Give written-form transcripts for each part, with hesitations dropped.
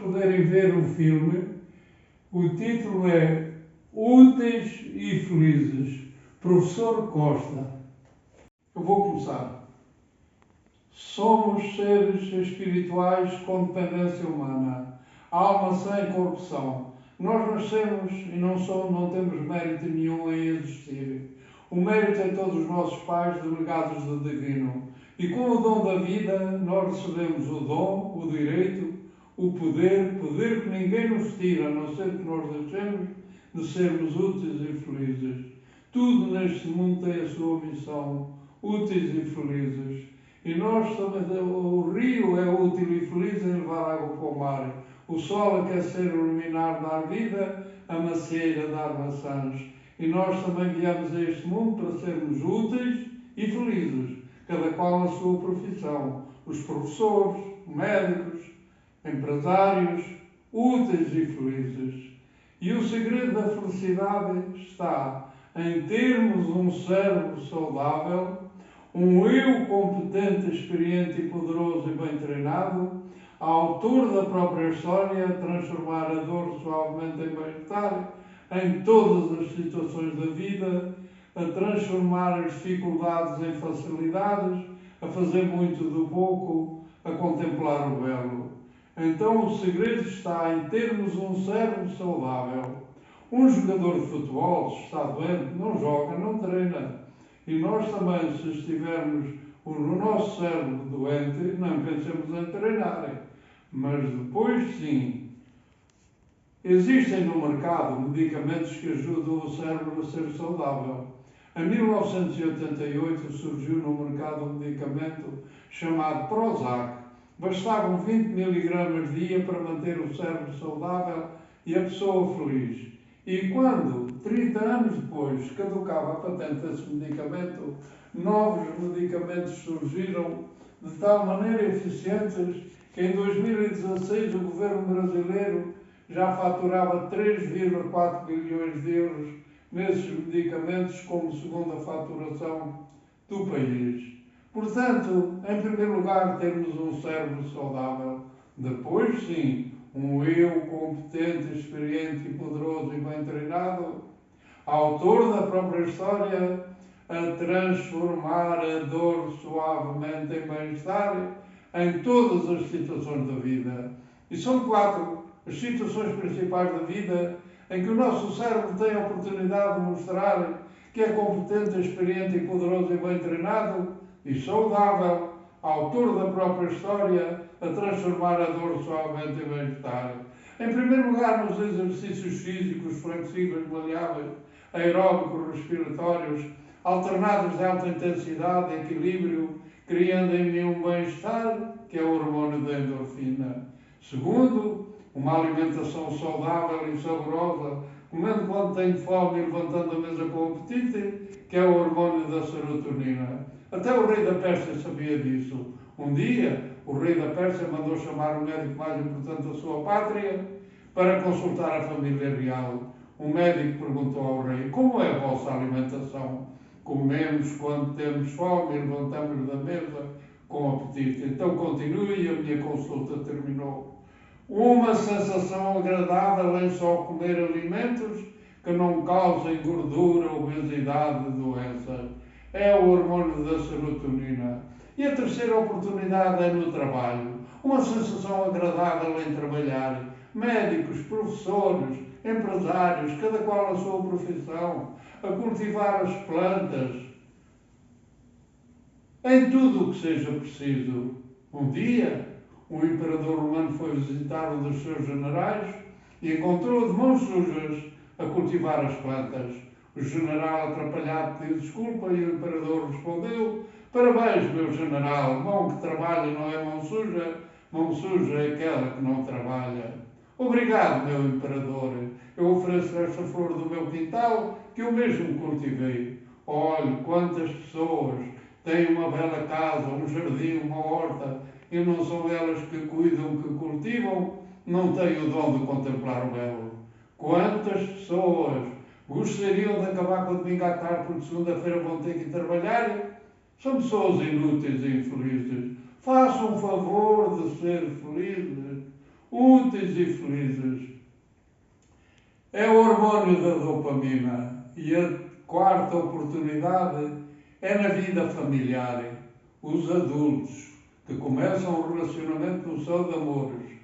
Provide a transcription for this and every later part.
poderem ver o filme. O título é Úteis e Felizes, Professor Costa. Eu vou começar. Somos seres espirituais com dependência humana, alma sem corrupção. Nós nascemos e não temos mérito nenhum em existir. O mérito é todos os nossos pais delegados do divino. E com o dom da vida, nós recebemos o dom, o direito, o poder que ninguém nos tira, a não ser que nós deixemos de sermos úteis e felizes. Tudo neste mundo tem a sua missão, úteis e felizes. E nós também, o rio é útil e feliz em levar água para o mar. O sol aquecer, iluminar, dar vida, a macieira dar maçãs. E nós também viemos a este mundo para sermos úteis e felizes, cada qual na sua profissão. Os professores, médicos, empresários, úteis e felizes. E o segredo da felicidade está em termos um cérebro saudável, um eu competente, experiente e poderoso e bem treinado, autor da própria história, transformar a dor suavemente em bem-estar em todas as situações da vida, a transformar as dificuldades em facilidades, a fazer muito do pouco, a contemplar o belo. Então o segredo está em termos um cérebro saudável. Um jogador de futebol, se está doente, não joga, não treina. E nós também, se estivermos no nosso cérebro doente, não pensemos em treinar. Mas depois, sim, existem no mercado medicamentos que ajudam o cérebro a ser saudável. Em 1988 surgiu no mercado um medicamento chamado Prozac. Bastavam 20 mg dia para manter o cérebro saudável e a pessoa feliz. E quando, 30 anos depois, caducava a patente desse medicamento, novos medicamentos surgiram de tal maneira eficientes que em 2016 o governo brasileiro já faturava 3,4 bilhões de euros nesses medicamentos como segunda faturação do país. Portanto, em primeiro lugar, termos um cérebro saudável. Depois, sim, um eu competente, experiente e poderoso e bem treinado, autor da própria história, a transformar a dor suavemente em bem-estar em todas as situações da vida. E são 4 as situações principais da vida em que o nosso cérebro tem a oportunidade de mostrar que é competente, experiente e poderoso e bem treinado e saudável, autor da própria história, a transformar a dor suavemente em bem-estar. Em primeiro lugar, nos exercícios físicos flexíveis, maleáveis, aeróbicos, respiratórios, alternados de alta intensidade e equilíbrio, criando em mim um bem-estar, que é o hormônio da endorfina. Segundo, uma alimentação saudável e saborosa, comendo quando tenho fome e levantando a mesa com apetite, que é o hormônio da serotonina. Até o rei da Pérsia sabia disso. Um dia, o rei da Pérsia mandou chamar o médico mais importante da sua pátria para consultar a família real. O médico perguntou ao rei: como é a vossa alimentação? Comemos quando temos fome e levantamos da mesa com apetite. Então continue e a minha consulta terminou. Uma sensação agradável em só comer alimentos que não causem gordura, obesidade, doenças. É o hormônio da serotonina. E a terceira oportunidade é no trabalho. Uma sensação agradável em trabalhar. Médicos, professores, empresários, cada qual a sua profissão, a cultivar as plantas, em tudo o que seja preciso. Um dia, o imperador romano foi visitar um dos seus generais e encontrou de mãos sujas a cultivar as plantas. O general, atrapalhado, pediu desculpa e o imperador respondeu: parabéns, meu general, mão que trabalha não é mão suja é aquela que não trabalha. Obrigado, meu imperador, eu ofereço esta flor do meu quintal que eu mesmo cultivei. Olhe quantas pessoas têm uma bela casa, um jardim, uma horta, e não são elas que cuidam, que cultivam, não têm o dom de contemplar o belo. Quantas pessoas gostariam de acabar com o domingo à tarde porque segunda-feira vão ter que ir trabalhar? São pessoas inúteis e infelizes. Façam um favor de ser felizes. úteis e felizes. É o hormônio da dopamina. E a quarta oportunidade é na vida familiar. Os adultos que começam um relacionamento no céu de amores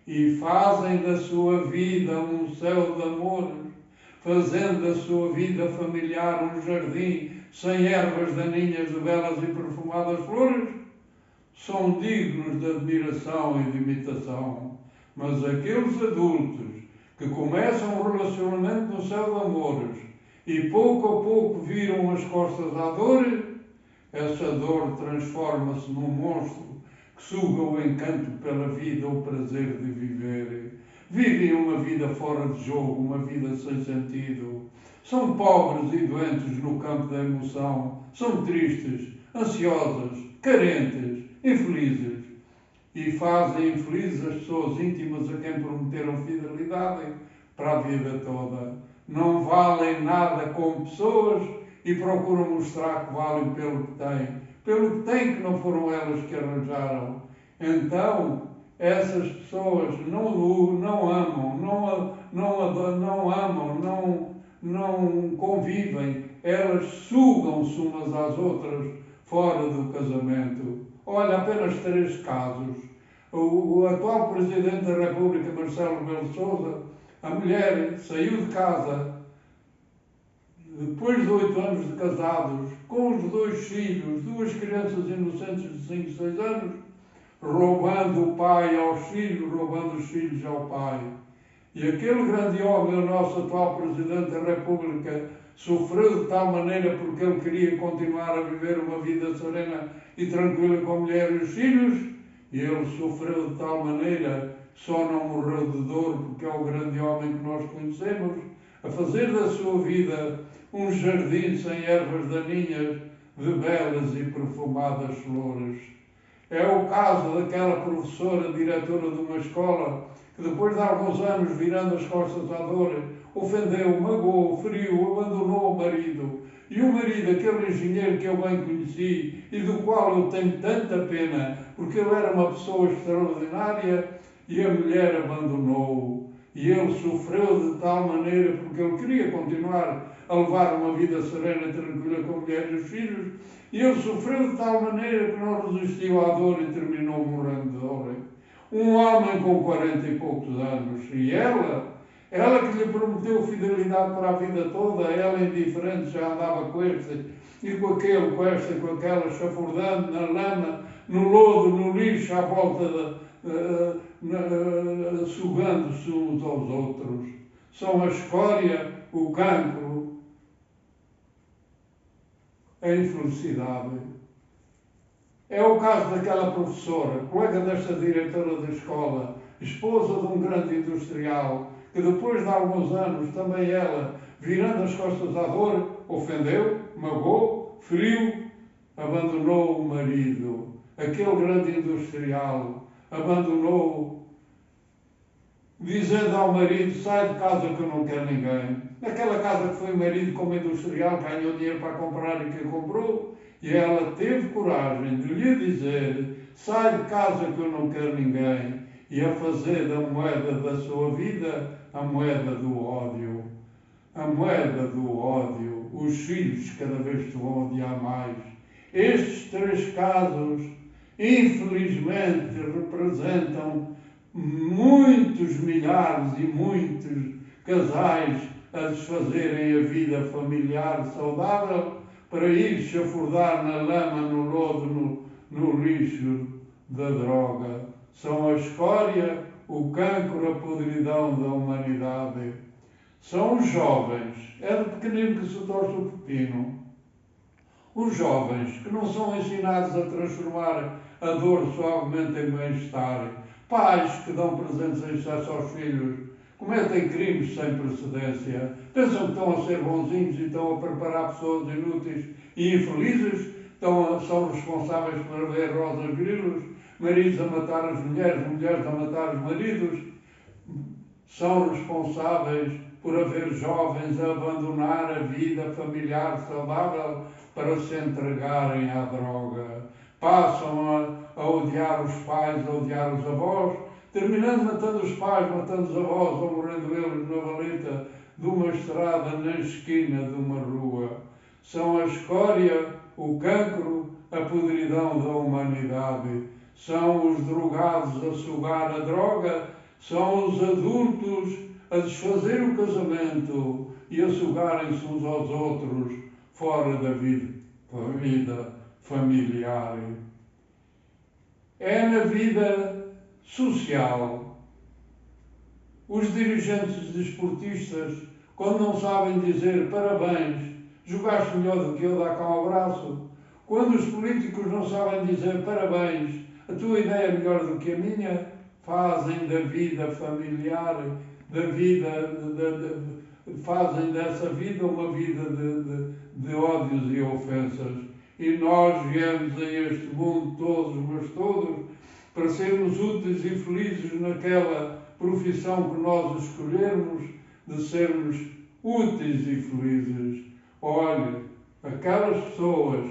e fazem da sua vida um céu de amores, fazendo da sua vida familiar um jardim sem ervas daninhas de belas e perfumadas flores, são dignos de admiração e de imitação. Mas aqueles adultos que começam um relacionamento no céu de amores e pouco a pouco viram as costas à dor, essa dor transforma-se num monstro que suga o encanto pela vida, o prazer de viver. Vivem uma vida fora de jogo, uma vida sem sentido. São pobres e doentes no campo da emoção. São tristes, ansiosas, carentes, infelizes. E fazem infelizes as pessoas íntimas a quem prometeram fidelidade para a vida toda. Não valem nada como pessoas e procuram mostrar que valem pelo que têm que não foram elas que arranjaram. Então, essas pessoas não amam, não convivem, elas sugam-se umas às outras fora do casamento. Olha, apenas 3 casos. O atual Presidente da República, Marcelo Rebelo de Sousa, a mulher saiu de casa depois de 8 anos de casados, com os 2 filhos, 2 crianças inocentes de 5 e 6 anos, roubando o pai aos filhos, roubando os filhos ao pai. E aquele grande homem, o nosso atual Presidente da República, sofreu de tal maneira porque ele queria continuar a viver uma vida serena e tranquila com a mulher e os filhos, e ele sofreu de tal maneira, só não morreu de dor porque é o grande homem que nós conhecemos, a fazer da sua vida um jardim sem ervas daninhas, de belas e perfumadas flores. É o caso daquela professora, diretora de uma escola, que depois de alguns anos, virando as costas à dor, ofendeu, magoou, feriu, abandonou o marido. E o marido, aquele engenheiro que eu bem conheci e do qual eu tenho tanta pena, porque ele era uma pessoa extraordinária, e a mulher abandonou-o. E ele sofreu de tal maneira porque ele queria continuar a levar uma vida serena e tranquila com a mulher e os filhos, e ele sofreu de tal maneira que não resistiu à dor e terminou morrendo de dor. Um homem com 40 e poucos anos, e ela que lhe prometeu fidelidade para a vida toda, ela indiferente já andava com este e com aquele, com esta e com aquela, chafurdando na lama, no lodo, no lixo, à volta sugando-se uns aos outros. São a escória, o cancro, a infelicidade. É o caso daquela professora, colega desta diretora da escola, esposa de um grande industrial, que depois de alguns anos, também ela, virando as costas à dor, ofendeu, magoou, feriu, abandonou o marido. Aquele grande industrial abandonou, dizendo ao marido, sai de casa que eu não quero ninguém. Naquela casa que foi o marido como industrial, ganhou dinheiro para comprar e que comprou, e ela teve coragem de lhe dizer, sai de casa que eu não quero ninguém, e a fazer da moeda da sua vida a moeda do ódio. A moeda do ódio. Os filhos cada vez te vão odiar mais. Estes 3 casos, infelizmente, representam muitos milhares e muitos casais a desfazerem a vida familiar saudável para ir chafurdar na lama, no lodo, no lixo da droga. São a escória, o cancro, a podridão da humanidade. São os jovens, é de pequenino que se torce o pepino. Os jovens que não são ensinados a transformar a dor suavemente em bem-estar. Pais que dão presentes em excesso aos filhos, cometem crimes sem precedência, pensam que estão a ser bonzinhos e estão a preparar pessoas inúteis e infelizes, são responsáveis por haver rosas grilos, maridos a matar as mulheres, mulheres a matar os maridos, são responsáveis por haver jovens a abandonar a vida familiar saudável para se entregarem à droga. Passam a odiar os pais, a odiar os avós, terminando matando os pais, matando os avós, ou morrendo eles na valeta de uma estrada na esquina de uma rua. São a escória, o cancro, a podridão da humanidade. São os drogados a sugar a droga, são os adultos a desfazer o casamento e a sugarem-se uns aos outros fora da vida familiar. É na vida social. Os dirigentes desportistas, quando não sabem dizer parabéns, jogaste melhor do que eu, dá cá um abraço. Quando os políticos não sabem dizer parabéns, a tua ideia é melhor do que a minha, fazem da vida familiar, fazem dessa vida uma vida de ódios e ofensas. E nós viemos a este mundo, todos, mas todos, para sermos úteis e felizes naquela profissão que nós escolhermos, de sermos úteis e felizes. Olhe, aquelas pessoas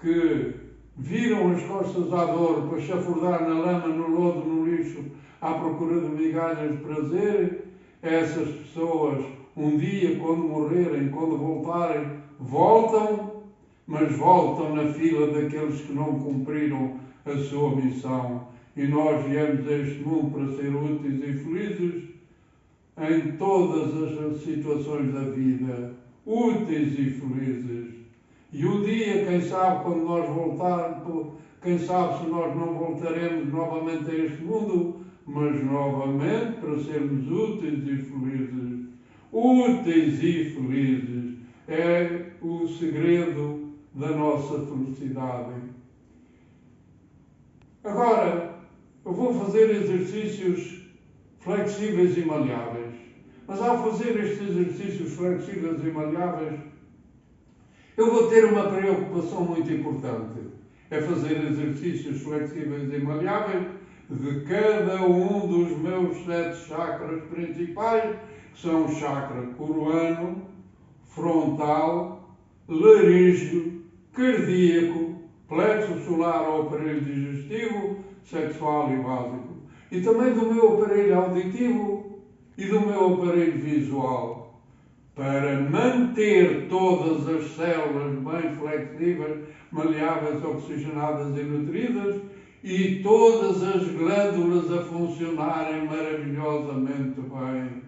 que viram as costas à dor para chafurdar na lama, no lodo, no lixo, à procura de migalhas de prazer, essas pessoas, um dia, quando morrerem, quando voltarem, voltam, mas voltam na fila daqueles que não cumpriram a sua missão. E nós viemos a este mundo para ser úteis e felizes em todas as situações da vida, úteis e felizes. E um dia, quem sabe, quando nós voltarmos, quem sabe se nós não voltaremos novamente a este mundo, mas novamente para sermos úteis e felizes. Úteis e felizes é o segredo da nossa felicidade. Agora, eu vou fazer exercícios flexíveis e maleáveis. Mas ao fazer estes exercícios flexíveis e maleáveis, eu vou ter uma preocupação muito importante. É fazer exercícios flexíveis e maleáveis de cada um dos meus 7 chakras principais, que são o chakra coroano, frontal, laríngeo, cardíaco, plexo solar ou aparelho digestivo, sexual e básico. E também do meu aparelho auditivo e do meu aparelho visual. Para manter todas as células bem flexíveis, maleáveis, oxigenadas e nutridas e todas as glândulas a funcionarem maravilhosamente bem,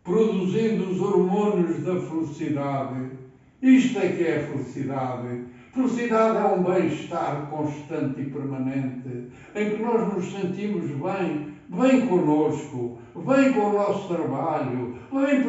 produzindo os hormônios da felicidade. Isto é que é felicidade. Felicidade é um bem-estar constante e permanente, em que nós nos sentimos bem connosco, bem com o nosso trabalho, bem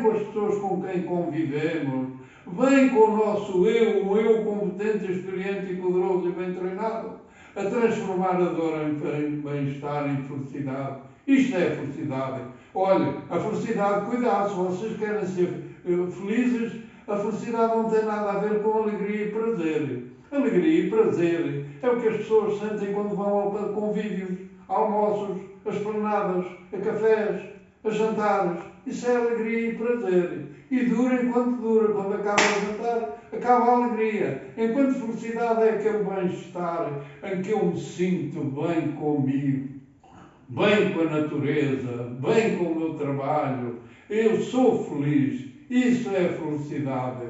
com as pessoas com quem convivemos, bem com o nosso eu, um eu competente, experiente e poderoso e bem treinado, a transformar a dor em bem-estar, em felicidade. Isto é felicidade. Olha, a felicidade, cuidado, se vocês querem ser felizes, a felicidade não tem nada a ver com alegria e prazer. Alegria e prazer é o que as pessoas sentem quando vão a convívios, a almoços, a esplanadas, a cafés, a jantares. Isso é alegria e prazer. E dura enquanto dura. Quando acaba o jantar, acaba a alegria. Enquanto felicidade é aquele bem-estar em que eu me sinto bem comigo, bem com a natureza, bem com o meu trabalho. Eu sou feliz. Isso é felicidade.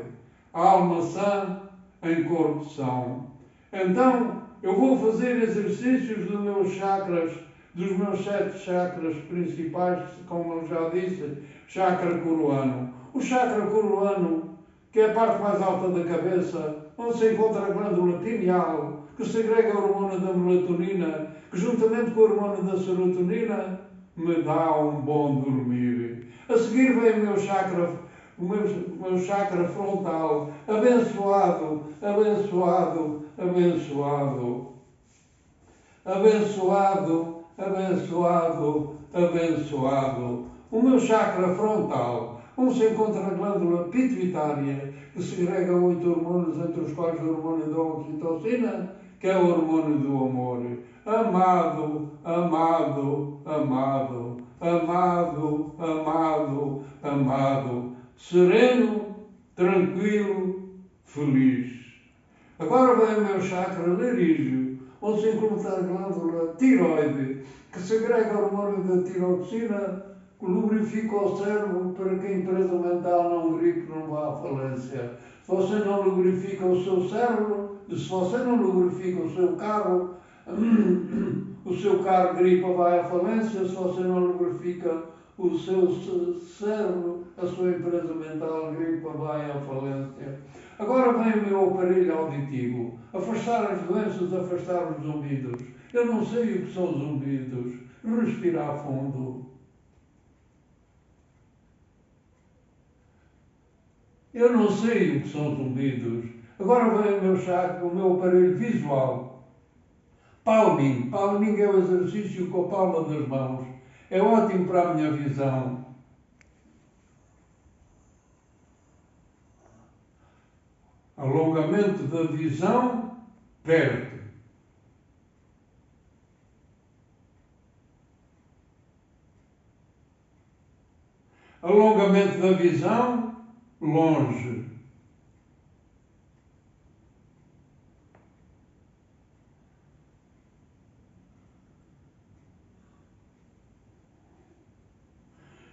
Alma sã em corpo são. Então, eu vou fazer exercícios dos meus chakras, dos meus 7 chakras principais, como eu já disse, chakra coroano. O chakra coroano, que é a parte mais alta da cabeça, onde se encontra a glândula pineal, que segrega o hormônio da melatonina, que juntamente com o hormônio da serotonina, me dá um bom dormir. A seguir vem o meu chakra frontal, abençoado, abençoado, abençoado, abençoado, abençoado, abençoado. O meu chakra frontal, onde se encontra a glândula pituitária, que segrega 8 hormônios, entre os quais o hormônio da oxitocina, que é o hormônio do amor. Amado, amado, amado, amado, amado, amado, sereno, tranquilo, feliz. Agora vem o meu chakra laríngeo, onde se encontra a glândula tiroide, que segrega hormônio da tiroxina, que lubrifica o cérebro para que a empresa mental não gripe, não vá à falência. Se você não lubrifica o seu cérebro, se você não lubrifica o seu carro, o seu carro gripa, vai à falência. Se você não lubrifica o seu cérebro, a sua empresa mental gripa, vai à falência. Agora vem o meu aparelho auditivo, afastar as doenças, afastar os zumbidos. Eu não sei o que são zumbidos. Respirar fundo. Eu não sei o que são zumbidos. Agora vem o meu chakra, o meu aparelho visual. Palming. Palming é o exercício com a palma das mãos. É ótimo para a minha visão. Alongamento da visão perto. Alongamento da visão longe.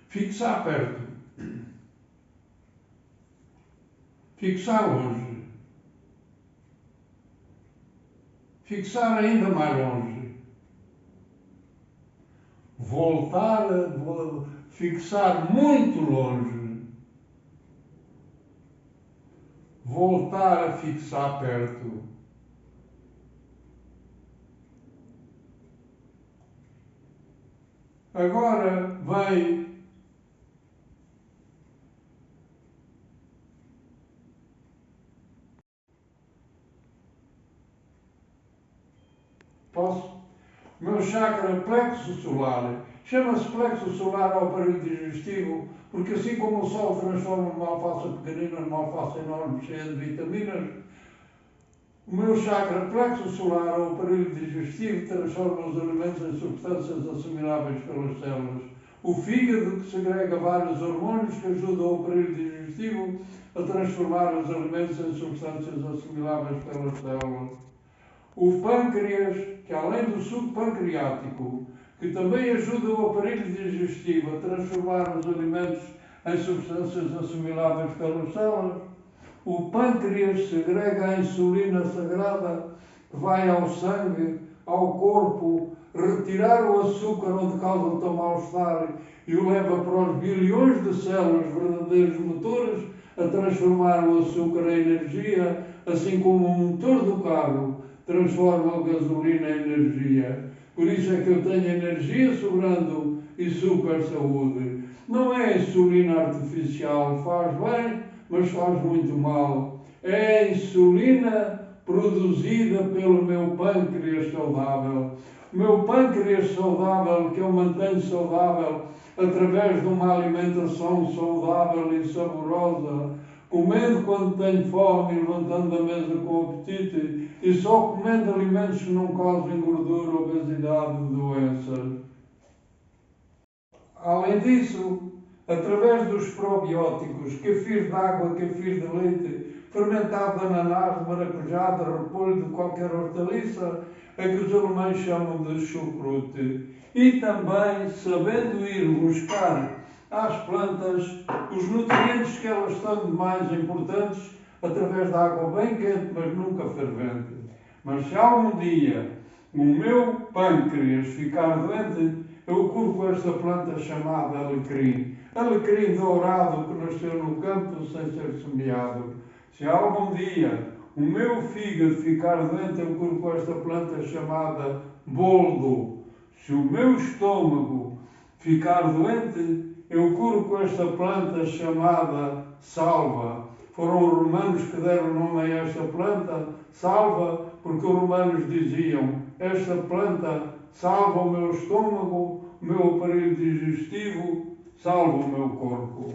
Fixar perto. Fixar longe. Fixar ainda mais longe. Voltar a fixar muito longe. Voltar a fixar perto. Agora vem posso? O meu chakra plexo solar. Chama-se plexo solar ao aparelho digestivo, porque assim como o sol transforma uma alface pequenina numa alface enorme, cheia de vitaminas, o meu chakra plexo solar ao aparelho digestivo transforma os alimentos em substâncias assimiláveis pelas células. O fígado, que segrega vários hormônios que ajudam o aparelho digestivo a transformar os alimentos em substâncias assimiláveis pelas células. O pâncreas, que além do suco pancreático, que também ajuda o aparelho digestivo a transformar os alimentos em substâncias assimiláveis pelas células, o pâncreas segrega a insulina sagrada que vai ao sangue, ao corpo, retirar o açúcar onde causa tão mal-estar e o leva para os bilhões de células, verdadeiros motores, a transformar o açúcar em energia, assim como o motor do carro transforma a gasolina em energia. Por isso é que eu tenho energia sobrando e super saúde. Não é insulina artificial, faz bem, mas faz muito mal. É a insulina produzida pelo meu pâncreas saudável. O meu pâncreas saudável, que eu mantenho saudável através de uma alimentação saudável e saborosa, comendo quando tenho fome, levantando da mesa com apetite e só comendo alimentos que não causem gordura, obesidade e doenças. Além disso, através dos probióticos, kefir de água, kefir de leite, fermentado de ananás, de maracujá, de repolho, de qualquer hortaliça, é que os alemães chamam de chucrute. E também sabendo ir buscar às plantas os nutrientes que elas tão de mais importantes através da água bem quente, mas nunca fervente. Mas se algum dia o meu pâncreas ficar doente, eu curo com esta planta chamada alecrim. Alecrim dourado que nasceu no campo sem ser semeado. Se algum dia o meu fígado ficar doente, eu curo com esta planta chamada boldo. Se o meu estômago ficar doente, eu curo com esta planta chamada salva. Foram os romanos que deram nome a esta planta, salva, porque os romanos diziam: esta planta salva o meu estômago, o meu aparelho digestivo, salva o meu corpo.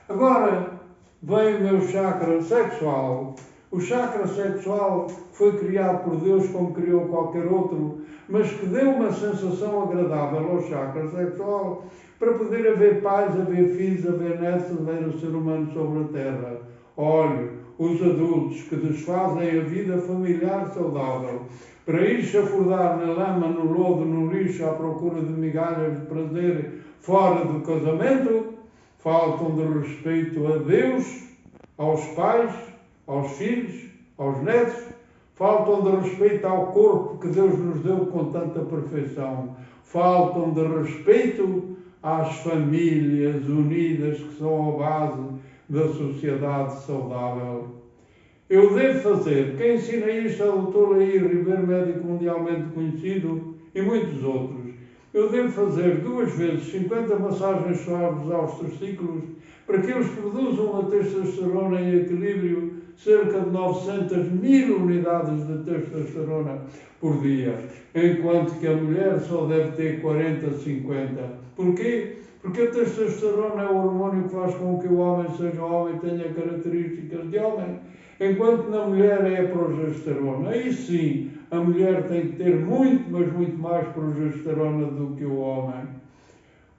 Agora vem o meu chakra sexual. O chakra sexual foi criado por Deus como criou qualquer outro, mas que deu uma sensação agradável ao chakra sexual para poder haver pais, haver filhos, haver netos, haver o ser humano sobre a terra. Olhe, os adultos que desfazem a vida familiar saudável para ir chafurdar na lama, no lodo, no lixo, à procura de migalhas de prazer fora do casamento, faltam de respeito a Deus, aos pais, aos filhos, aos netos, faltam de respeito ao corpo que Deus nos deu com tanta perfeição, faltam de respeito às famílias unidas que são a base da sociedade saudável. Eu devo fazer, quem ensina isto é o Dr. Leir Ribeiro, médico mundialmente conhecido, e muitos outros. Eu devo fazer 2 vezes 50 massagens suaves aos testículos para que eles produzam uma testosterona em equilíbrio, cerca de 900.000 unidades de testosterona por dia, enquanto que a mulher só deve ter 40, 50. Porquê? Porque a testosterona é o hormônio que faz com que o homem seja homem e tenha características de homem, enquanto na mulher é a progesterona. Aí sim, a mulher tem que ter muito, mas muito mais progesterona do que o homem.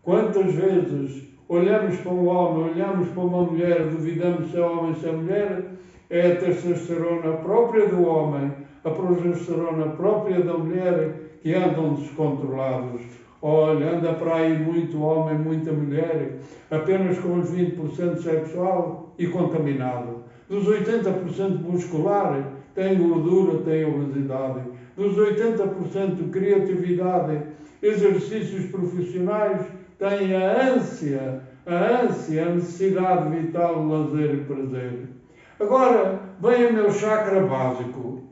Quantas vezes olhamos para um homem, olhamos para uma mulher, duvidamos se é homem, se é mulher, é a testosterona própria do homem, a progesterona própria da mulher, que andam descontrolados. Olha, anda para aí muito homem, muita mulher, apenas com os 20% sexual e contaminado. Dos 80% muscular, tem gordura, tem obesidade. Dos 80% criatividade, exercícios profissionais, tem a ânsia, a necessidade vital de lazer e prazer. Agora, vem o meu chakra básico.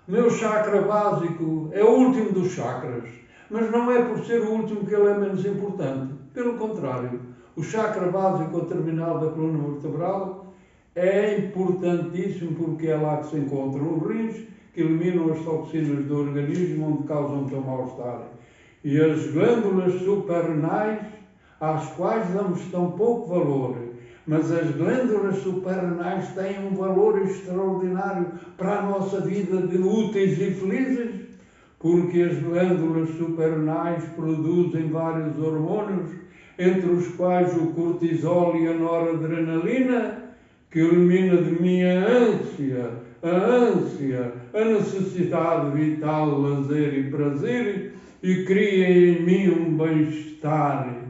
O meu chakra básico é o último dos chakras, mas não é por ser o último que ele é menos importante. Pelo contrário, o chakra básico, a terminal da coluna vertebral, é importantíssimo porque é lá que se encontram os rins, que eliminam as toxinas do organismo, onde causam tão mal-estar. E as glândulas suprarrenais, às quais damos tão pouco valor, mas as glândulas suprarrenais têm um valor extraordinário para a nossa vida de úteis e felizes, porque as glândulas suprarrenais produzem vários hormônios, entre os quais o cortisol e a noradrenalina, que elimina de mim a ânsia, a necessidade vital de lazer e prazer, e cria em mim um bem-estar.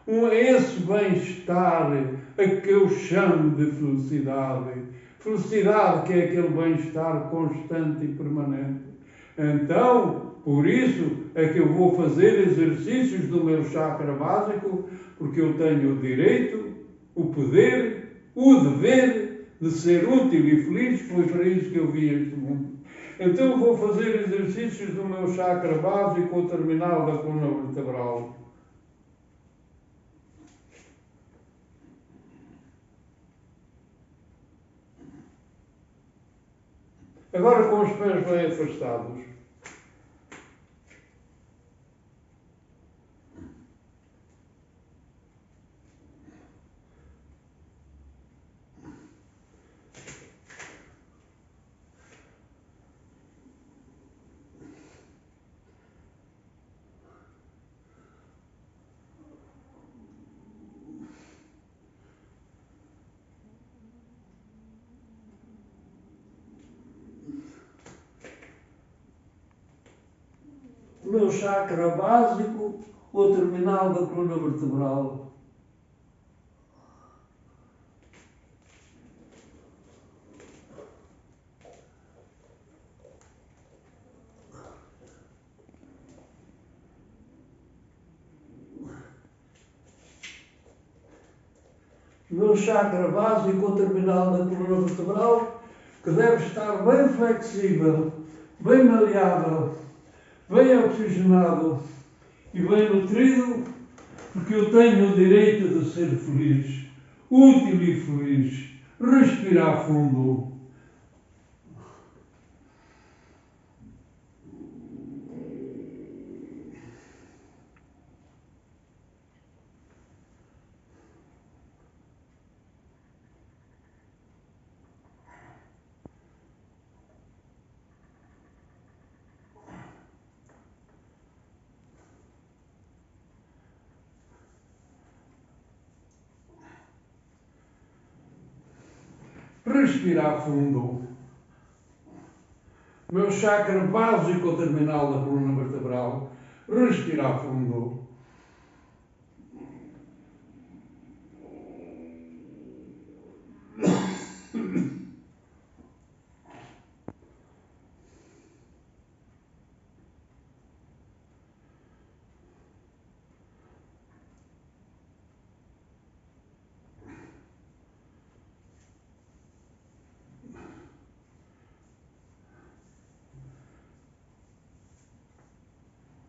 Esse bem-estar a que eu chamo de felicidade. Felicidade que é aquele bem-estar constante e permanente. Então, por isso é que eu vou fazer exercícios do meu chakra básico, porque eu tenho o direito, o poder, o dever de ser útil e feliz. Foi para isso que eu vim a este mundo. Então eu vou fazer exercícios do meu chakra básico, o terminal da coluna vertebral. Agora com os pés bem afastados. O meu chakra básico, o terminal da coluna vertebral. O meu chakra básico, o terminal da coluna vertebral, que deve estar bem flexível, bem maleável, bem oxigenado e bem nutrido, porque eu tenho o direito de ser feliz, útil e feliz. Respirar fundo. respirar fundo. Meu chakra básico ou terminal da coluna vertebral, respirar fundo.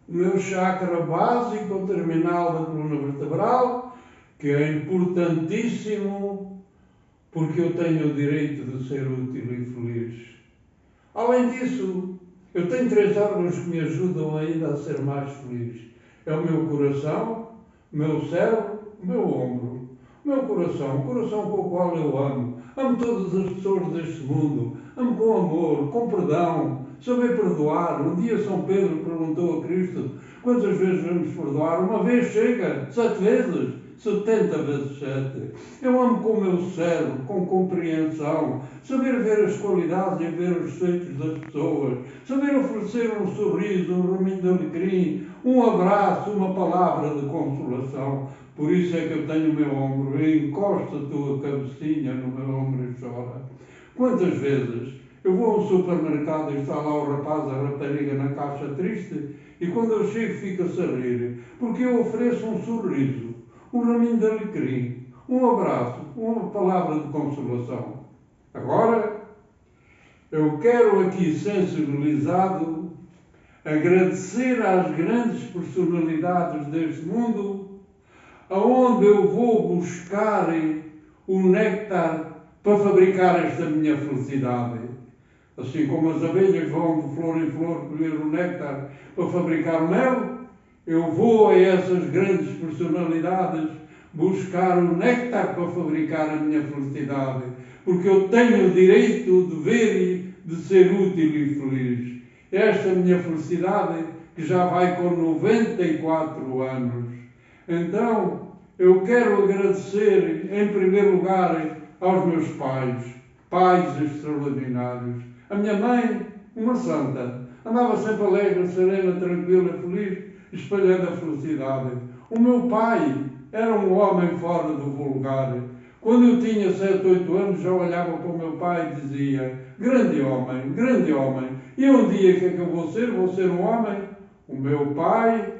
Meu chakra básico ou terminal da coluna vertebral, que é importantíssimo porque eu tenho o direito de ser útil e feliz. Além disso, eu tenho 3 órgãos que me ajudam ainda a ser mais feliz. É o meu coração, o meu cérebro, o meu ombro. O meu coração, o coração com o qual eu amo. Amo todas as pessoas deste mundo. Amo com amor, com perdão, saber perdoar. Um dia São Pedro perguntou a Cristo: quantas vezes vamos perdoar? Uma vez chega, 7 vezes, 70 vezes 7. Eu amo com o meu cérebro, com compreensão, saber ver as qualidades e ver os defeitos das pessoas, saber oferecer um sorriso, um raminho de alecrim, um abraço, uma palavra de consolação. Por isso é que eu tenho o meu ombro, e encosta a tua cabecinha no meu ombro e chora. Quantas vezes eu vou ao supermercado e está lá o rapaz, a rapariga na caixa triste, e quando eu chego fica-se a rir, porque eu ofereço um sorriso, um raminho de alecrim, um abraço, uma palavra de consolação. Agora, eu quero aqui, sensibilizado, agradecer às grandes personalidades deste mundo, aonde eu vou buscar o néctar para fabricar esta minha felicidade. Assim como as abelhas vão de flor em flor colher o néctar para fabricar mel, eu vou a essas grandes personalidades buscar o néctar para fabricar a minha felicidade, porque eu tenho o direito, o dever de ser útil e feliz. Esta minha felicidade que já vai com 94 anos. Então, eu quero agradecer, em primeiro lugar, aos meus pais extraordinários. A minha mãe, uma santa, andava sempre alegre, serena, tranquila, feliz, espalhando a felicidade. O meu pai era um homem fora do vulgar. Quando eu tinha 7, 8 anos, já olhava para o meu pai e dizia: grande homem, grande homem. E um dia, o que é que eu vou ser? Vou ser um homem. O meu pai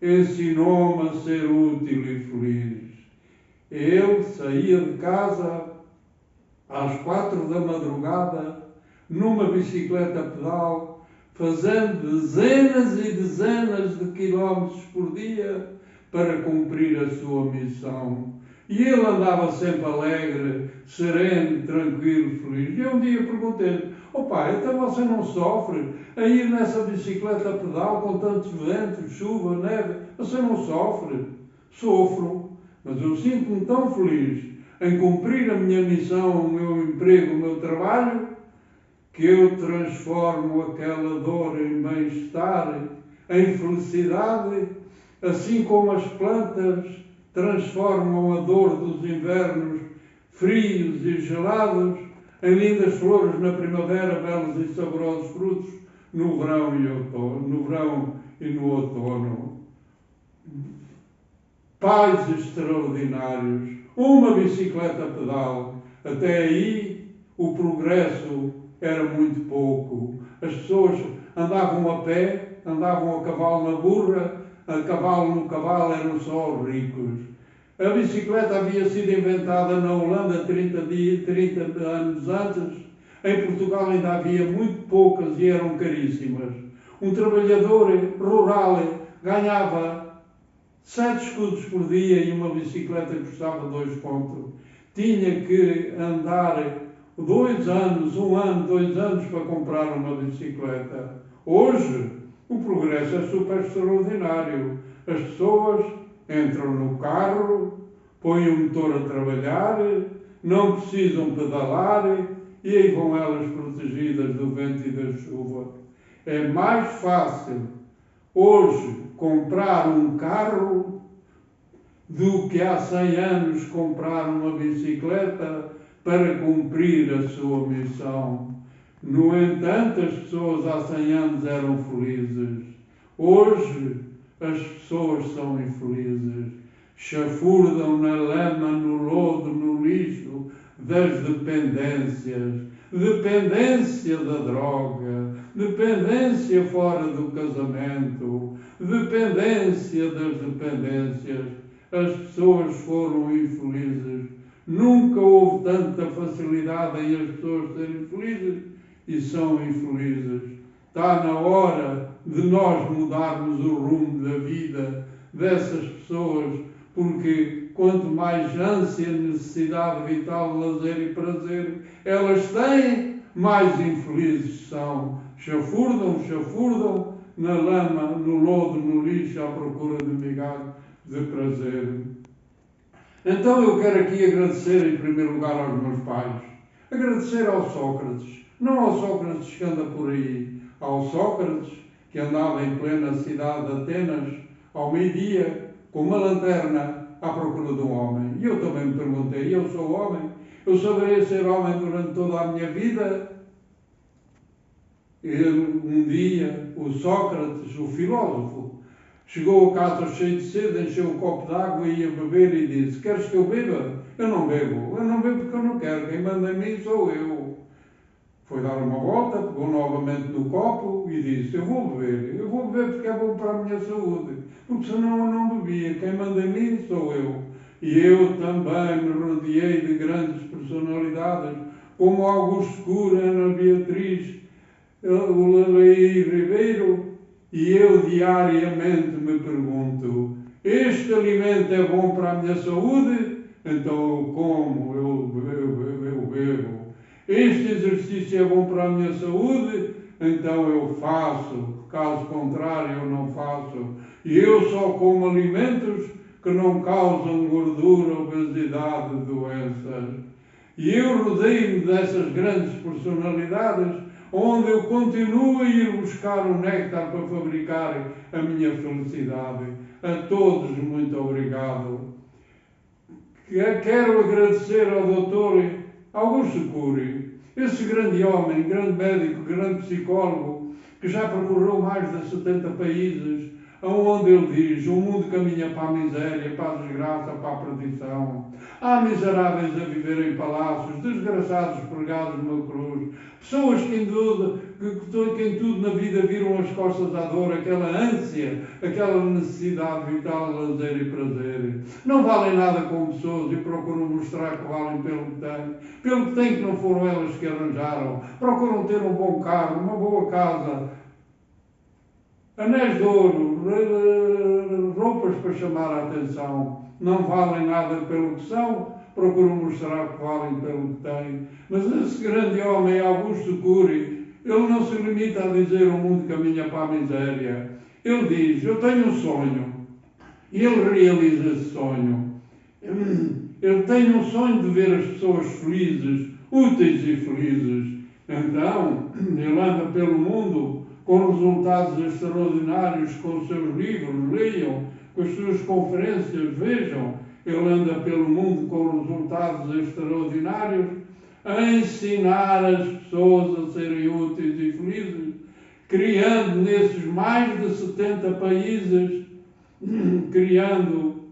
ensinou-me a ser útil e feliz. Eu saía de casa às 4 da madrugada, numa bicicleta pedal, fazendo dezenas e dezenas de quilómetros por dia para cumprir a sua missão. E ele andava sempre alegre, sereno, tranquilo, feliz. E um dia perguntei-lhe: ó pai, então você não sofre a ir nessa bicicleta pedal com tantos ventos, chuva, neve? Você não sofre? Sofro, mas eu sinto-me tão feliz em cumprir a minha missão, o meu emprego, o meu trabalho, que eu transformo aquela dor em bem-estar, em felicidade, assim como as plantas transformam a dor dos invernos frios e gelados em lindas flores na primavera, belos e saborosos frutos no verão e no outono. Pais extraordinários, uma bicicleta pedal. Até aí o progresso era muito pouco. As pessoas andavam a pé, andavam a cavalo na burra, a cavalo no cavalo, eram só os ricos. A bicicleta havia sido inventada na Holanda 30 anos antes. Em Portugal ainda havia muito poucas e eram caríssimas. Um trabalhador rural ganhava 7 escudos por dia e uma bicicleta custava 2 contos. Tinha que andar 2 anos, 1 ano, 2 anos para comprar uma bicicleta. Hoje, o progresso é super extraordinário. As pessoas entram no carro, põem o motor a trabalhar, não precisam pedalar e aí vão elas protegidas do vento e da chuva. É mais fácil hoje comprar um carro do que há 100 anos comprar uma bicicleta para cumprir a sua missão. No entanto, as pessoas há 100 anos eram felizes. Hoje, as pessoas são infelizes. Chafurdam na lama, no lodo, no lixo das dependências. Dependência da droga, dependência fora do casamento, dependência das dependências. As pessoas foram infelizes. Nunca houve tanta facilidade em as pessoas serem felizes e são infelizes. Está na hora de nós mudarmos o rumo da vida dessas pessoas, porque quanto mais ânsia, necessidade vital, lazer e prazer elas têm, mais infelizes são. Chafurdam na lama, no lodo, no lixo, à procura de migalhas de prazer. Então eu quero aqui agradecer em primeiro lugar aos meus pais. Agradecer ao Sócrates. Não ao Sócrates que anda por aí. Ao Sócrates que andava em plena cidade de Atenas, ao meio-dia, com uma lanterna à procura de um homem. E eu também me perguntei, eu sou homem? Eu saberia ser homem durante toda a minha vida? Um dia, o Sócrates, o filósofo, chegou a casa cheio de sede, encheu um copo de água e ia beber e disse: queres que eu beba? Eu não bebo porque eu não quero, quem manda em mim sou eu. Foi dar uma volta, pegou novamente no copo e disse: eu vou beber porque é bom para a minha saúde, porque senão eu não bebia, quem manda em mim sou eu. E eu também me rodeei de grandes personalidades, como Augusto Cury, Ana Beatriz, o Leleí Ribeiro, e eu diariamente me pergunto: este alimento é bom para a minha saúde? Então eu como, eu bebo. Este exercício é bom para a minha saúde? Então eu faço. Caso contrário, eu não faço. E eu só como alimentos que não causam gordura, obesidade, doenças. E eu rodeio-me dessas grandes personalidades, onde eu continuo a ir buscar o néctar para fabricar a minha felicidade. A todos, muito obrigado. Quero agradecer ao Dr. Augusto Cury, esse grande homem, grande médico, grande psicólogo, que já percorreu mais de 70 países, onde ele diz: o mundo caminha para a miséria, para a desgraça, para a perdição. Há miseráveis a viver em palácios, desgraçados pregados numa cruz, pessoas que em tudo na vida viram as costas à dor, aquela ânsia, aquela necessidade vital, lazer e prazer. Não valem nada como pessoas e procuram mostrar que valem pelo que têm, que não foram elas que arranjaram. Procuram ter um bom carro, uma boa casa, anéis de ouro, roupas para chamar a atenção. Não valem nada pelo que são, procuram mostrar que valem pelo que têm. Mas esse grande homem, Augusto Cury, ele não se limita a dizer o mundo caminha para a miséria. Ele diz: eu tenho um sonho. E ele realiza esse sonho. Ele tem um sonho de ver as pessoas felizes, úteis e felizes. Então, ele anda pelo mundo com resultados extraordinários, com os seus livros, leiam, com as suas conferências, vejam. Ele anda pelo mundo com resultados extraordinários, a ensinar as pessoas a serem úteis e felizes, criando nesses mais de 70 países, criando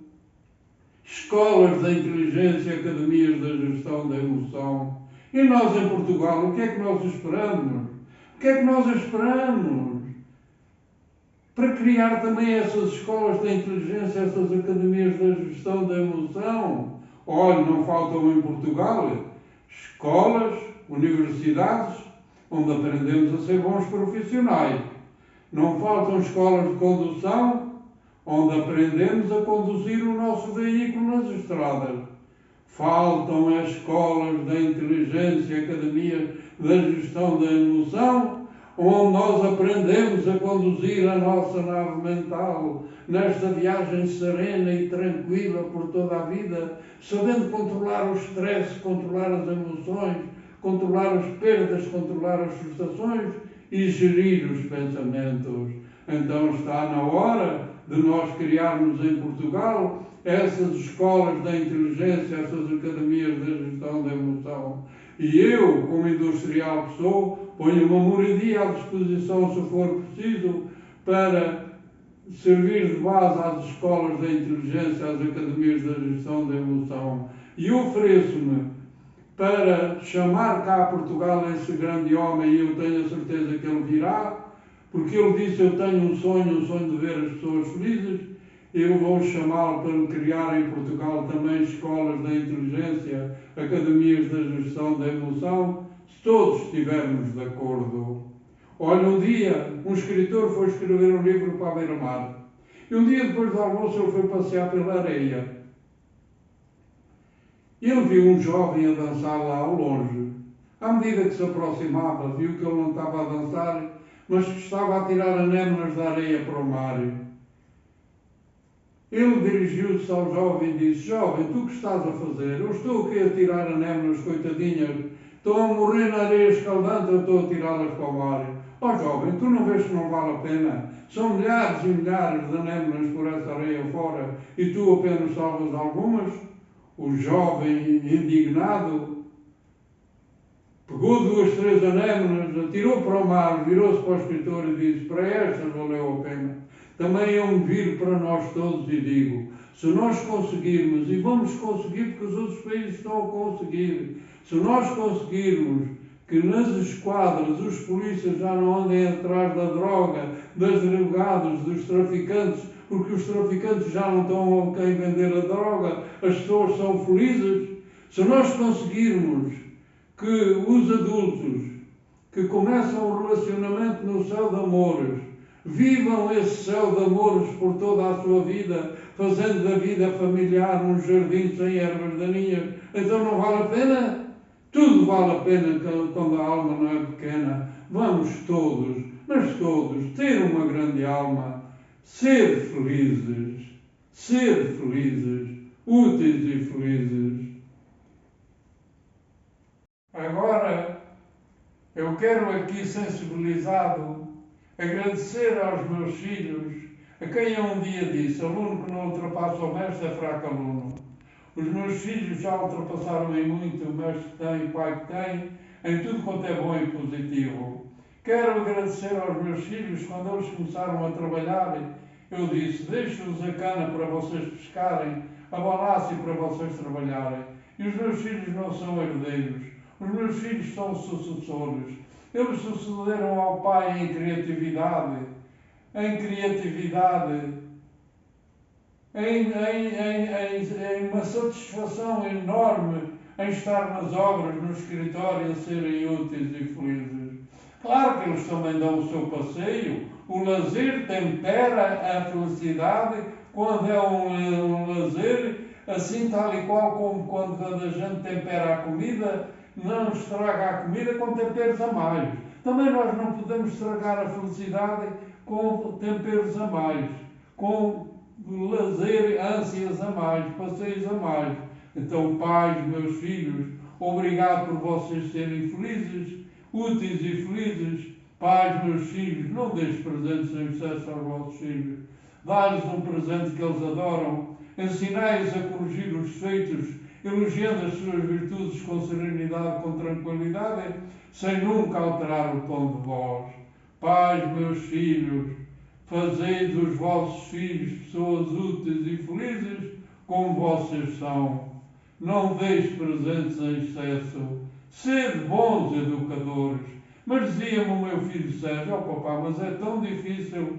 escolas da inteligência, academias da gestão da emoção. E nós em Portugal, o que é que nós esperamos? O que é que nós esperamos para criar também essas escolas da inteligência, essas academias da gestão da emoção? Olha, não faltam em Portugal escolas, universidades, onde aprendemos a ser bons profissionais. Não faltam escolas de condução, onde aprendemos a conduzir o nosso veículo nas estradas. Faltam as escolas da inteligência, academias da gestão da emoção, onde nós aprendemos a conduzir a nossa nave mental nesta viagem serena e tranquila por toda a vida, sabendo controlar o stress, controlar as emoções, controlar as perdas, controlar as frustrações e gerir os pensamentos. Então está na hora de nós criarmos em Portugal essas escolas da inteligência, essas academias da gestão da emoção. E eu, como industrial que sou, ponho uma moradia à disposição, se for preciso, para servir de base às escolas da inteligência, às academias da gestão da emoção. E ofereço-me para chamar cá a Portugal esse grande homem, e eu tenho a certeza que ele virá, porque ele disse: eu tenho um sonho de ver as pessoas felizes. Eu vou chamá-lo para criar em Portugal também escolas da inteligência, academias da gestão da emoção, se todos estivermos de acordo. Olha, um dia um escritor foi escrever um livro para a beira-mar. E um dia depois do almoço ele foi passear pela areia. Ele viu um jovem a dançar lá ao longe. À medida que se aproximava, viu que ele não estava a dançar, mas que estava a tirar anémonas da areia para o mar. Ele dirigiu-se ao jovem e disse: jovem, tu que estás a fazer? Eu estou aqui a tirar anémonas, coitadinhas. Estou a morrer na areia escaldante, eu estou a tirá-las para o mar. Jovem, tu não vês que não vale a pena? São milhares e milhares de anémonas por essa areia fora e tu apenas salvas algumas? O jovem, indignado, pegou 2, 3 anémonas, atirou para o mar, virou-se para o escritor e disse: para estas valeu a pena. Também eu me viro para nós todos e digo: se nós conseguirmos, e vamos conseguir porque os outros países estão a conseguir, se nós conseguirmos que nas esquadras os polícias já não andem atrás da droga, das drogadas, dos traficantes, porque os traficantes já não estão a quem vender a droga, as pessoas são felizes. Se nós conseguirmos que os adultos que começam o relacionamento no céu de amores vivam esse céu de amores por toda a sua vida, fazendo da vida familiar um jardim sem ervas daninhas, então não vale a pena? Tudo vale a pena quando a alma não é pequena. Vamos todos, mas todos, ter uma grande alma, ser felizes, úteis e felizes. Agora, eu quero aqui, sensibilizado, agradecer aos meus filhos, a quem eu um dia disse: aluno que não ultrapassa o mestre é fraco aluno. Os meus filhos já ultrapassaram em muito o mestre que tem, o pai que tem, em tudo quanto é bom e positivo. Quero agradecer aos meus filhos, quando eles começaram a trabalhar, eu disse: deixo-vos a cana para vocês pescarem, a balança para vocês trabalharem. E os meus filhos não são herdeiros, os meus filhos são sucessores. Eles sucederam ao pai em criatividade, em uma satisfação enorme em estar nas obras, no escritório, a serem úteis e felizes. Claro que eles também dão o seu passeio. O lazer tempera a felicidade quando é um lazer, assim tal e qual como quando a gente tempera a comida, não estraga a comida com temperos a mais. Também nós não podemos estragar a felicidade com temperos a mais, com lazer, ânsias a mais, passeios a mais. Então, pais, meus filhos, obrigado por vocês serem felizes, úteis e felizes. Pais, meus filhos, não deixem presentes em excesso aos vossos filhos. Dá-lhes um presente que eles adoram. Ensinai-os a corrigir os defeitos, elogiando as suas virtudes com serenidade, com tranquilidade, sem nunca alterar o tom de voz. Pais, meus filhos, fazei dos vossos filhos pessoas úteis e felizes como vocês são. Não deis presentes em excesso. Sede bons educadores. Mas dizia-me o meu filho Sérgio: papá, mas é tão difícil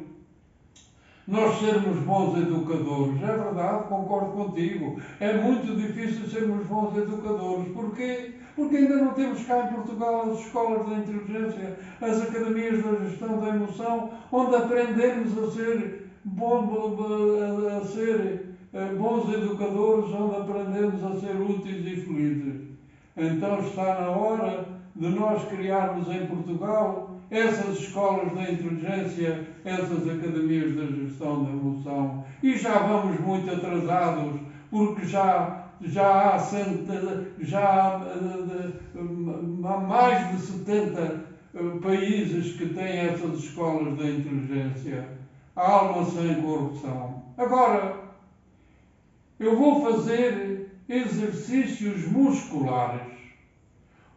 nós sermos bons educadores. É verdade, concordo contigo. É muito difícil sermos bons educadores. Porquê? Porque ainda não temos cá em Portugal as escolas da inteligência, as academias da gestão da emoção, onde aprendemos a ser bons educadores, onde aprendemos a ser úteis e felizes. Então está na hora de nós criarmos em Portugal essas escolas da inteligência, essas academias da gestão da emoção. E já vamos muito atrasados, porque já há mais de 70 países que têm essas escolas da inteligência. A alma sem corrupção. Agora, Eu vou fazer exercícios musculares,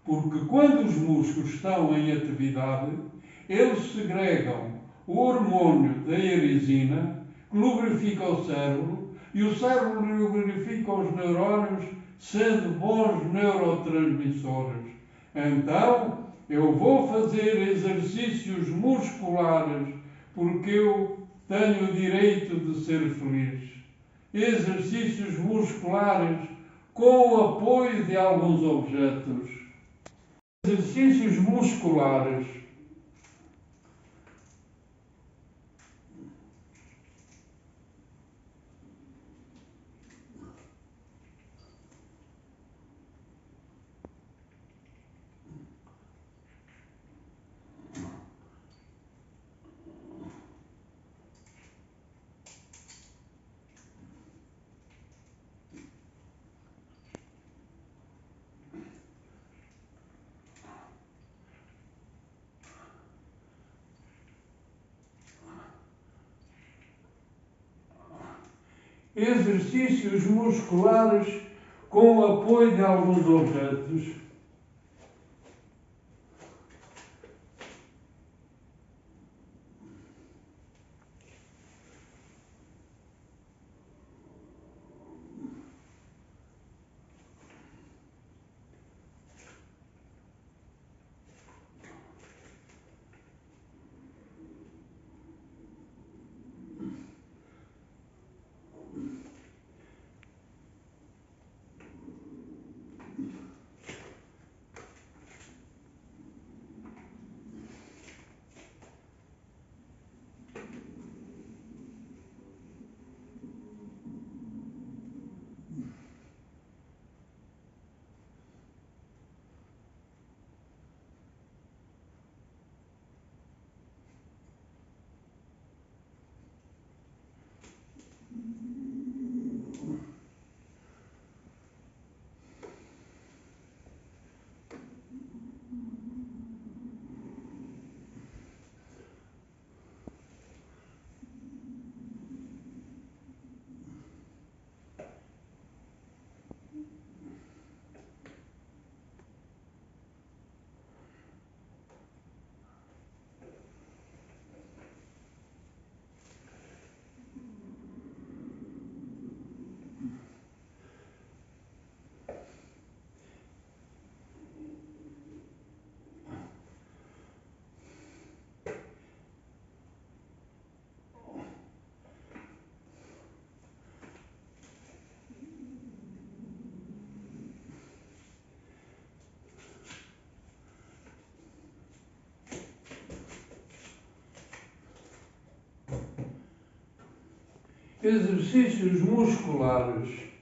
porque quando os músculos estão em atividade, eles segregam o hormônio da erisina, que lubrifica o cérebro, e o cérebro lubrifica os neurónios, sendo bons neurotransmissores. Então, eu vou fazer exercícios musculares, porque eu tenho o direito de ser feliz. Exercícios musculares com o apoio de alguns objetos. Exercícios musculares. Exercícios musculares com o apoio de alguns objetos. Exercícios musculares.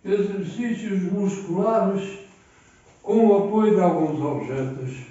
Exercícios musculares com o apoio de alguns objetos.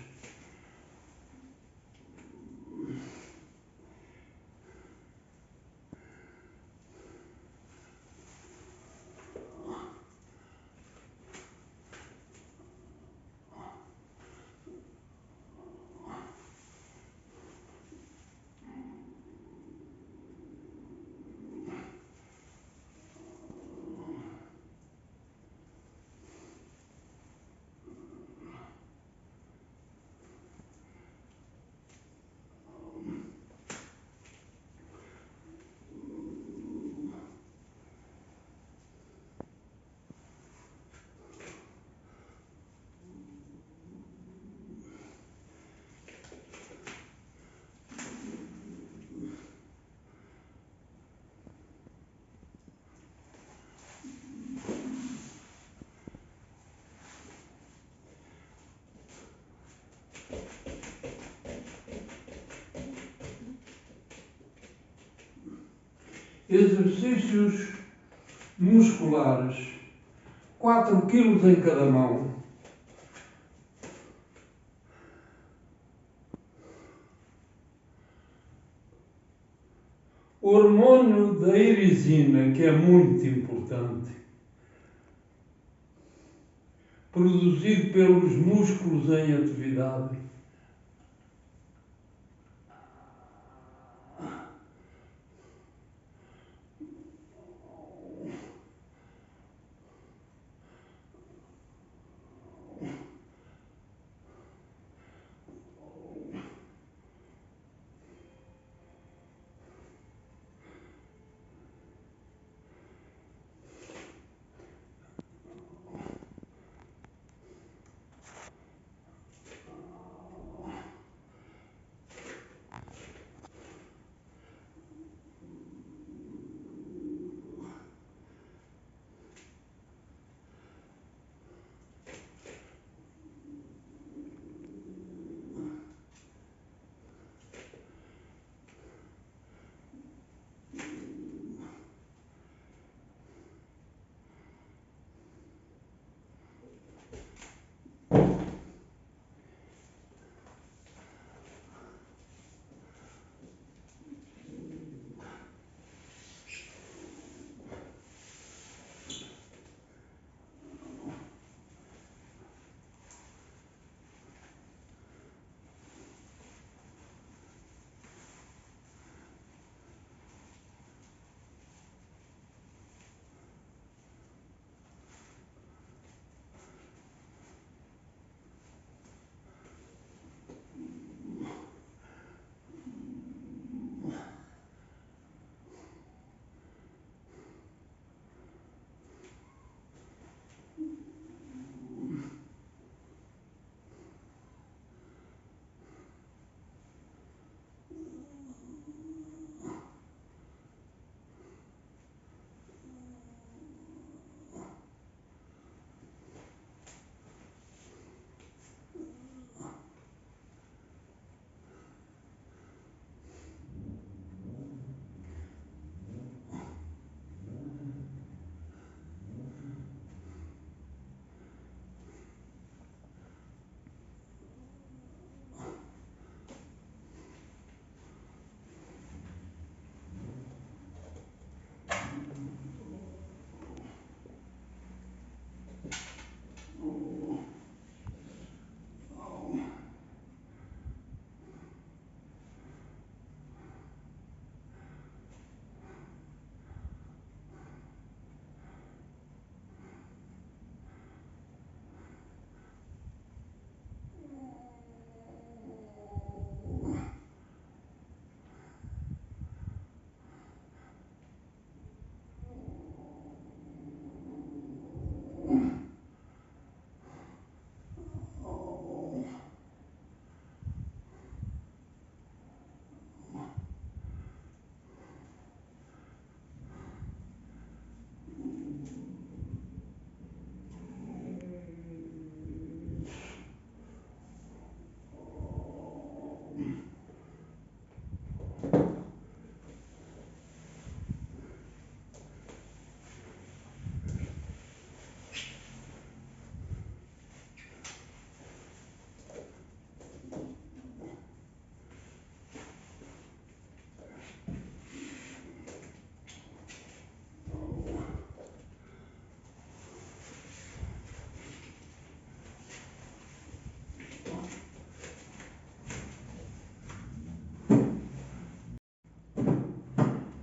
Exercícios musculares. 4 quilos em cada mão. O hormônio da irisina, que é muito importante, produzido pelos músculos em atividade.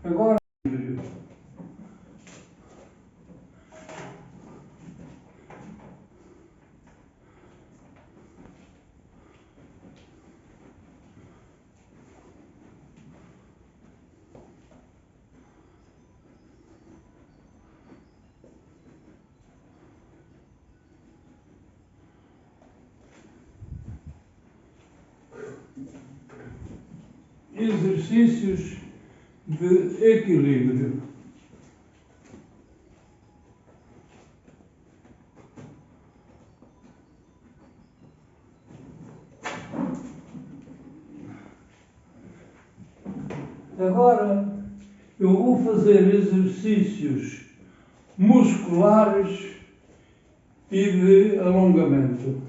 Agora, exercícios de equilíbrio. Agora, eu vou fazer exercícios musculares e de alongamento.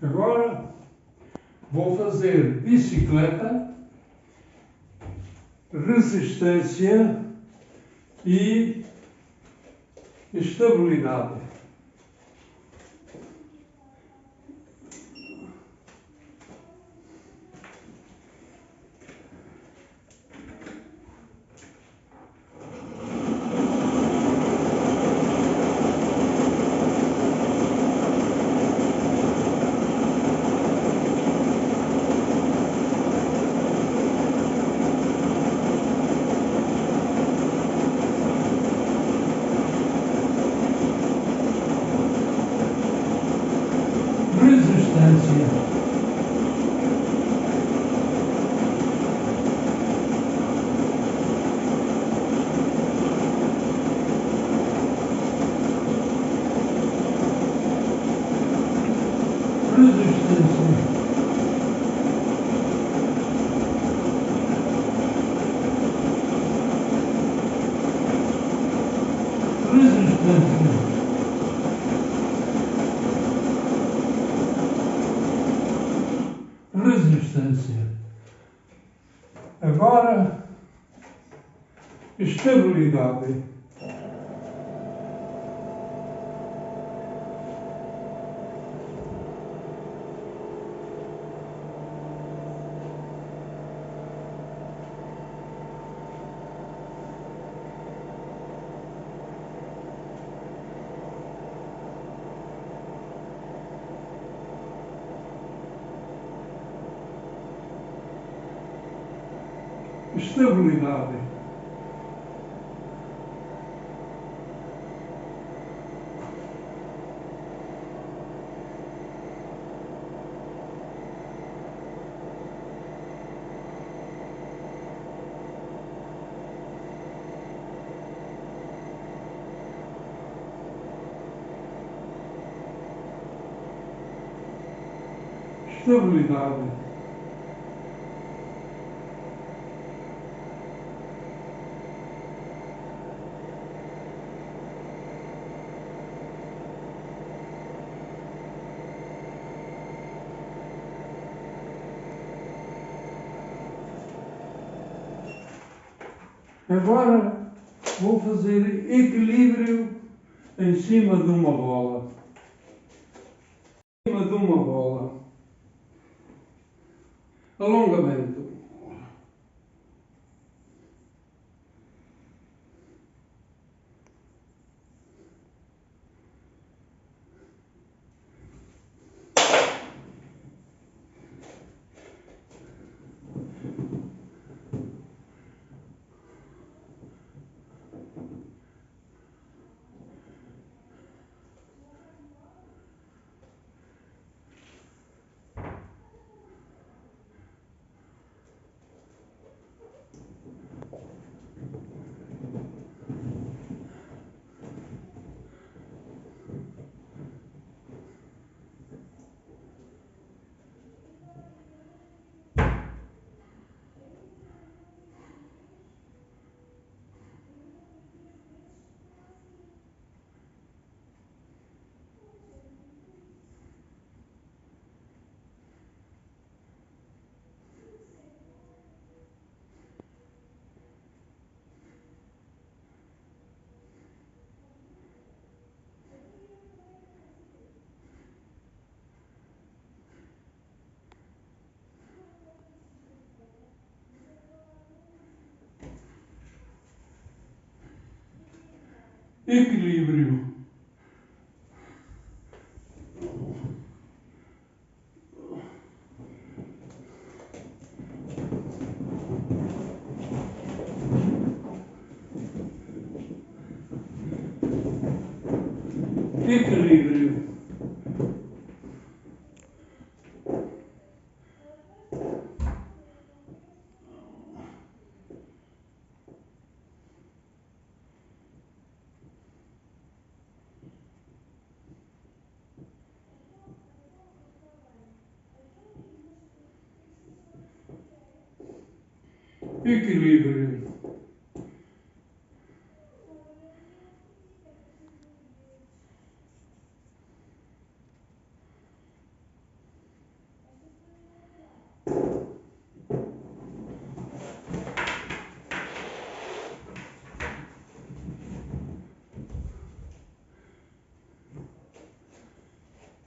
Agora vou fazer bicicleta, resistência e estabilidade. Resistência. Resistência. Agora, estabilidade. Estabilidade. Estabilidade. Agora vou fazer equilíbrio em cima de uma bola. Em cima de uma bola. Alongamento. Equilíbrio. Equilíbrio. Equilíbrio.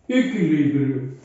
Equilíbrio.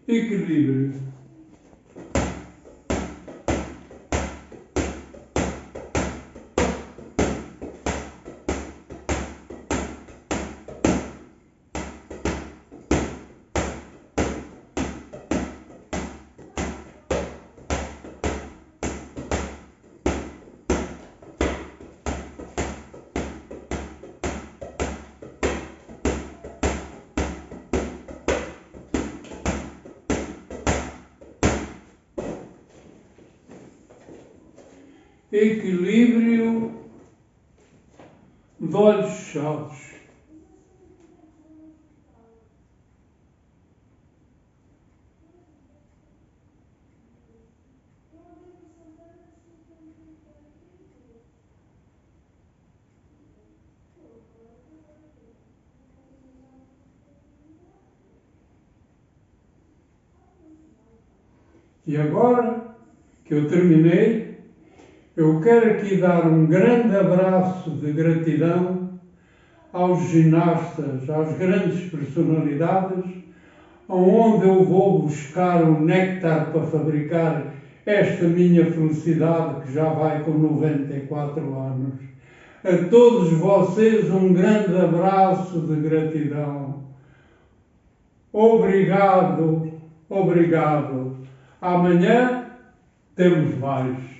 Equilíbrio. Equilíbrio de olhos fechados. E agora que eu terminei, eu quero aqui dar um grande abraço de gratidão aos ginastas, às grandes personalidades, onde eu vou buscar o néctar para fabricar esta minha felicidade que já vai com 94 anos. A todos vocês um grande abraço de gratidão. Obrigado, obrigado. Amanhã temos mais.